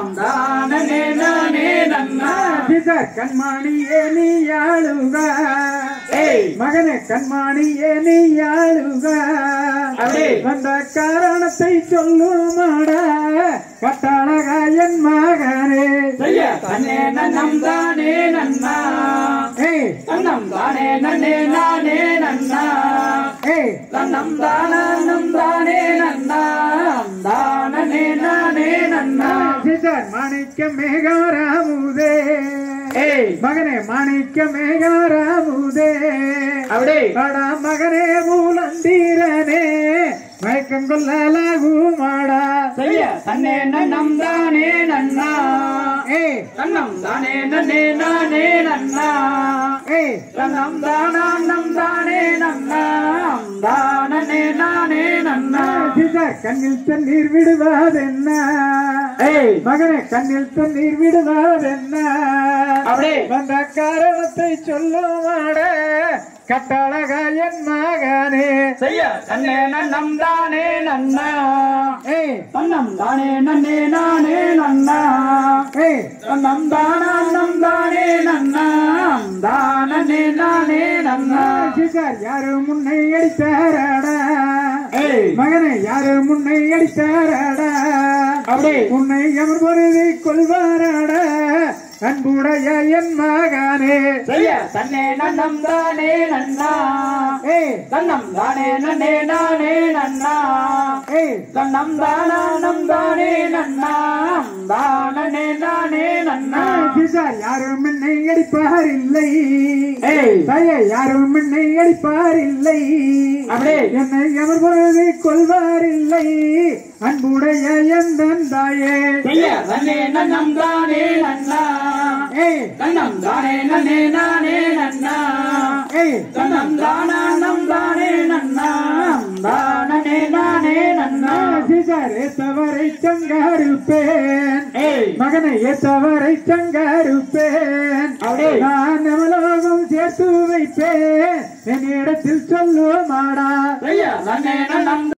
தன்னம் தானே நானே நன்னா கண்மாணியே நீ ஆளுக மகனே கண்மாணியே நீ ஆளுக வந்த காரணத்தை சொல்லுமாடா கட்டாளகா என் மகனே தன்னே நன்னம் தானே நன்னா தன்னம் தானே நன்னே நானே நன்னா தன்னம் தானே நன்னா தானே நானே நன்னா மாணிக்க மேகாராமுதே மகனே மாணிக்க மேகாராமுதே அடா மகனே மூலந்தீரனே மயக்கம் கொள்ளலாகுமாடா தன்னே நன்னம் தானே நன்னா தன்னம் தானே நன்னே நானே நன்னா தன்னம் தானே நன்னா தானே நானே நன்னா கண்ணில் தண்ணீர் விடுவதென்ன மகனே கண்ணில் தண்ணீர் விடுவதென்ன வந்த காரணத்தை சொல்லுமாட கட்டாளக என் மகனே தன்னே நன்னம் தானே நன்னா தன்னம் தானே நன்னே நானே நன்னா தன்னம் தானே நன்னா தானே நானே நன்னா யாரு முன்னை அடித்தாரடா மகனை யாரு முன்னை அடித்தாரடா உன்னை எவர் பொருதி கொள்வாரடா அன்புடைய என் மகனே தன்னே நன்னம் தானே நன்னா தன்னம் தானே நன்னே நானே நன்னா தன்னம் தானே நன்னா தானே நானே நன்னா யாரும் என்னை அடிப்பார் இல்லை யாரும் என்னை அடிப்பார் இல்லை என்னை எவர் பொழுது கொள்வார் இல்லை அன்புடைய என் தாயே தன்னே நன்னம் தானே நன்னா தன்னம் தானே நன்னே நானே நன்னா தன்னம் தானே நன்னா தானே நானே நன்னா ஏத்தவரை சங்காருப்பேன் மகனை ஏத்தவரை சங்காருப்பேன் நான் எவ்வளவும் சேர்த்து வைப்பேன் என்னிடத்தில் சொல்லுமாடா தன்னே நன்னம்